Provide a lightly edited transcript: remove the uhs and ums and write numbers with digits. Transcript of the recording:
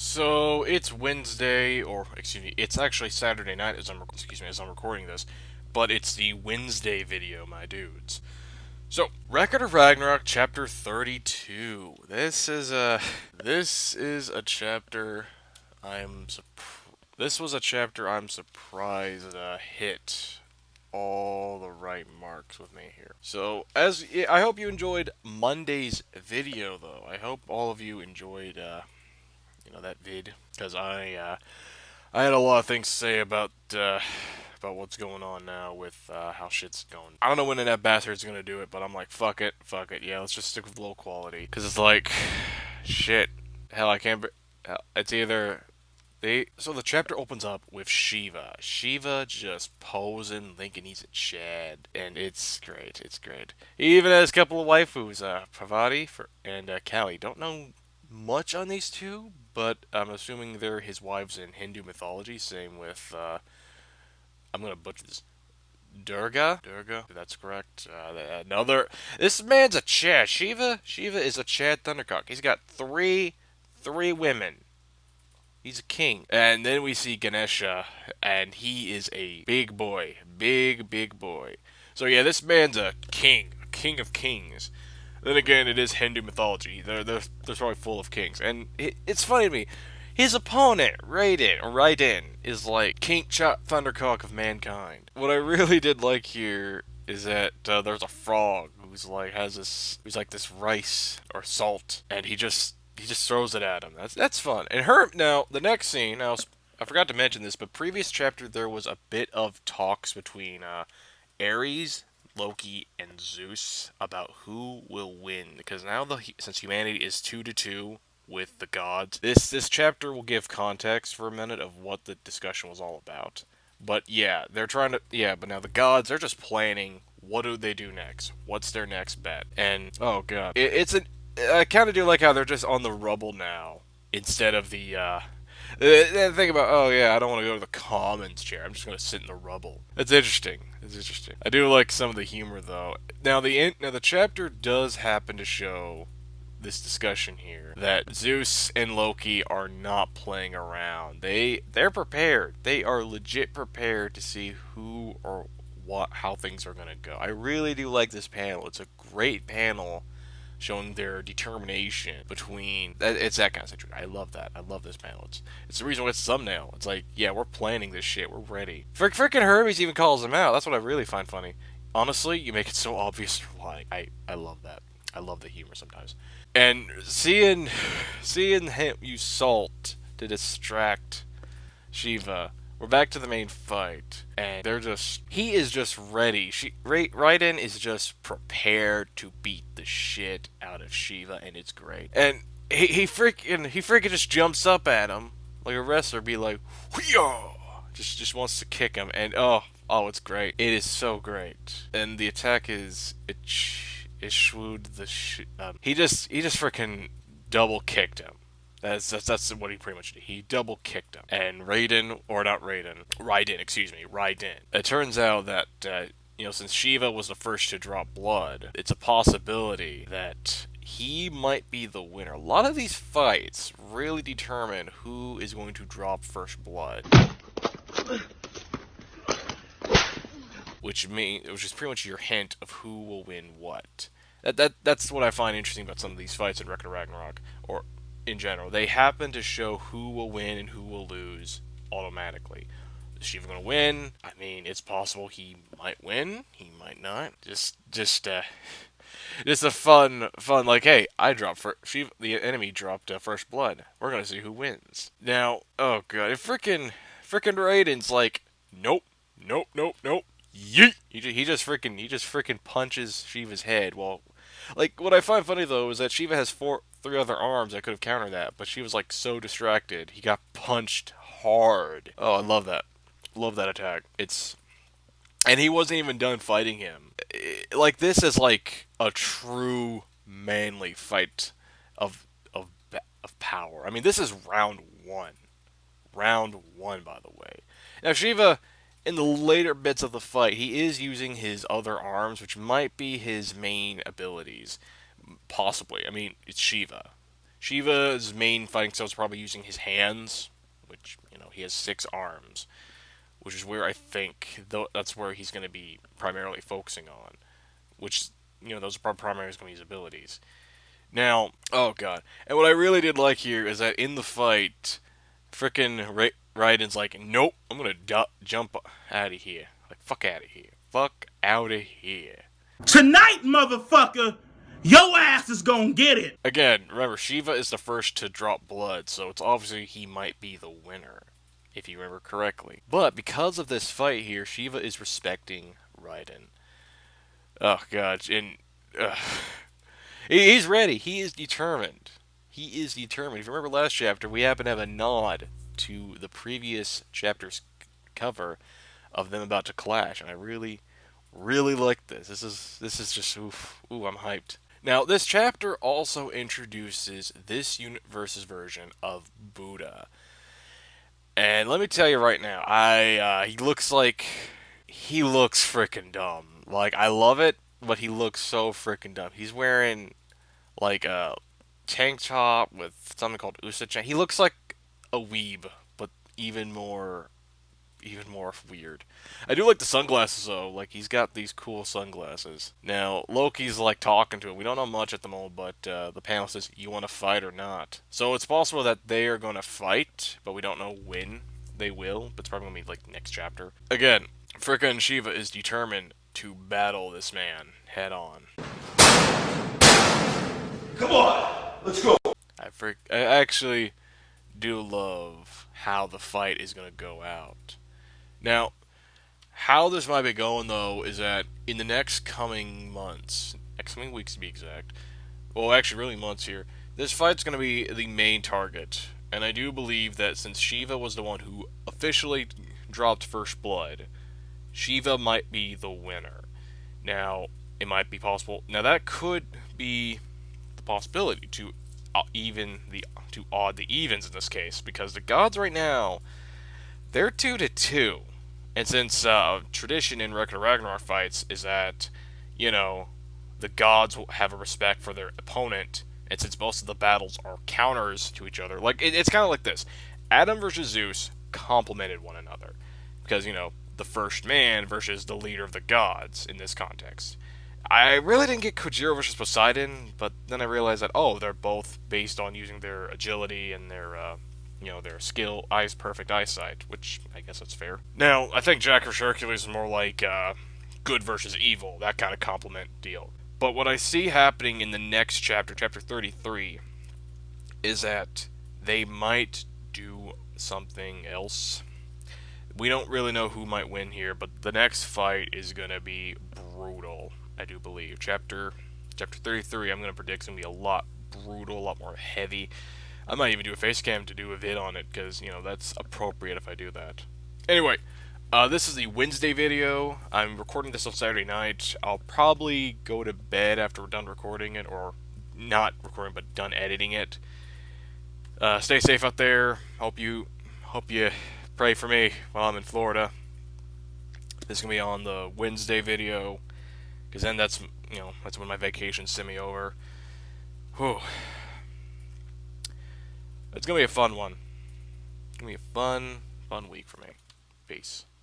So it's Wednesday, or excuse me, it's actually Saturday night as I'm recording this, but it's the Wednesday video, my dudes. So, Record of Ragnarok Chapter 32. This is a chapter this was a chapter I'm surprised hit all the right marks with me here. So, I hope you enjoyed Monday's video, though. I hope all of you enjoyed that vid, because I had a lot of things to say about what's going on now with how shit's going. I don't know when that bastard's gonna do it, but I'm like, fuck it, yeah, let's just stick with low quality, because it's like, shit, hell, I can't. Hell, it's either so the chapter opens up with Shiva. Shiva just posing, thinking he's a Chad, and it's great. It's great. He even has a couple of waifus, Parvati and Kali. Don't know much on these two, but I'm assuming they're his wives in Hindu mythology. Same with I'm gonna butcher this. Durga, if that's correct. Another. This man's a Chad. Shiva is a Chad Thundercock. He's got three women. He's a king. And then we see Ganesha, and he is a big boy. Big boy. So yeah, this man's a king of kings. Then again, it is Hindu mythology. They're probably full of kings. And it's funny to me. His opponent, Raiden, is like King Chop Thundercock of mankind. What I really did like here is that there's a frog who's like this rice or salt, and he just throws it at him. That's fun. And her now the next scene. Now I forgot to mention this, but previous chapter there was a bit of talks between Ares, Loki, and Zeus about who will win. Because now since humanity is 2-2 with the gods, this chapter will give context for a minute of what the discussion was all about. But yeah, they're trying to but now the gods, they're just planning what do they do next? What's their next bet? And oh god, it's an I kind of do like how they're just on the rubble now instead of the thing about, oh yeah, I don't want to go to the commons chair. I'm just going to sit in the rubble. It's interesting. It's interesting. I do like some of the humor though. Now the chapter does happen to show this discussion here that Zeus and Loki are not playing around. They're prepared. They are legit prepared to see who or how things are going to go. I really do like this panel. It's a great panel showing their determination between. It's that kind of situation. I love that. I love this panel. It's the reason why it's a thumbnail. It's like, yeah, we're planning this shit. We're ready. Frickin' Hermes even calls him out. That's what I really find funny. Honestly, you make it so obvious why. I love that. I love the humor sometimes. And seeing him use salt to distract Shiva. We're back to the main fight, and he is just ready. Raiden is just prepared to beat the shit out of Shiva, and it's great. And he freaking just jumps up at him like a wrestler, be like, "Hoo-yah!" Just wants to kick him, and it's great. It is so great, and the attack is Ishwood he just freaking double kicked him. That's what he pretty much did. He double kicked him. And Raiden. It turns out that, since Shiva was the first to drop blood, it's a possibility that he might be the winner. A lot of these fights really determine who is going to drop first blood. Which is pretty much your hint of who will win what. That's what I find interesting about some of these fights in Record of Ragnarok, or in general. They happen to show who will win and who will lose automatically. Is Shiva gonna win? I mean, it's possible he might win. He might not. Just a fun. Like, hey, I dropped Shiva. The enemy dropped first blood. We're gonna see who wins. Now, oh god, if frickin' Raiden's like, nope. Yeet! He just freaking punches Shiva's head. Well, like, what I find funny though is that Shiva has three other arms that could have countered that, but she was like so distracted. He got punched hard. Oh, I love that. Love that attack. And he wasn't even done fighting him. Like, this is like a true manly fight of power. I mean, this is round one. Round one, by the way. Now, Shiva, in the later bits of the fight, he is using his other arms, which might be his main abilities. Possibly. I mean, it's Shiva. Shiva's main fighting style is probably using his hands, which, he has 6 arms, which is where I think that's where he's going to be primarily focusing on, which, those are primarily going to be his abilities. Now, oh god, and what I really did like here is that in the fight, frickin' Raiden's like, nope, I'm gonna jump out of here. Like, fuck out of here. Fuck out of here. Tonight, motherfucker, your ass is gonna get it. Again, remember, Shiva is the first to drop blood, so it's obviously he might be the winner, if you remember correctly. But because of this fight here, Shiva is respecting Raiden. Oh god, and he's ready. He is determined. He is determined. If you remember last chapter, we happen to have a nod to the previous chapter's cover of them about to clash, and I really, really like this. This is just ooh, I'm hyped. Now, this chapter also introduces this universe's version of Buddha, and let me tell you right now, he looks freaking dumb. Like, I love it, but he looks so freaking dumb. He's wearing like a tank top with something called Usa-chan. He looks like a weeb, but even more weird. I do like the sunglasses though. Like, he's got these cool sunglasses. Now Loki's like talking to him. We don't know much at the moment, but the panel says, "You want to fight or not?" So it's possible that they are going to fight, but we don't know when they will. But it's probably going to be like next chapter. Again, frickin' Shiva is determined to battle this man head on. Come on, let's go. I actually do love how the fight is going to go out. Now, how this might be going, though, is that in the next coming weeks to be exact, well, actually, really months here, this fight's going to be the main target. And I do believe that since Shiva was the one who officially dropped first blood, Shiva might be the winner. Now, it might be possible. Now, that could be the possibility to odd the evens in this case, because the gods right now, they're 2-2. And since tradition in Ragnarok fights is that, the gods will have a respect for their opponent, and since most of the battles are counters to each other, like, it's kind of like this. Adam versus Zeus complemented one another, because, the first man versus the leader of the gods in this context. I really didn't get Kojiro versus Poseidon, but then I realized that, they're both based on using their agility and their skill, perfect eyesight, which I guess that's fair. Now, I think Jack vs. Hercules is more like good versus evil, that kind of complement deal. But what I see happening in the next chapter, chapter 33, is that they might do something else. We don't really know who might win here, but the next fight is going to be brutal, I do believe. Chapter 33, I'm going to predict, is going to be a lot brutal, a lot more heavy. I might even do a face cam to do a vid on it, because, that's appropriate if I do that. Anyway, this is the Wednesday video. I'm recording this on Saturday night. I'll probably go to bed after we're done recording it, or not recording, but done editing it. Stay safe out there. Hope you pray for me while I'm in Florida. This is going to be on the Wednesday video, because then that's when my vacation's semi over. Whew. It's going to be a fun one. It's going to be a fun week for me. Peace.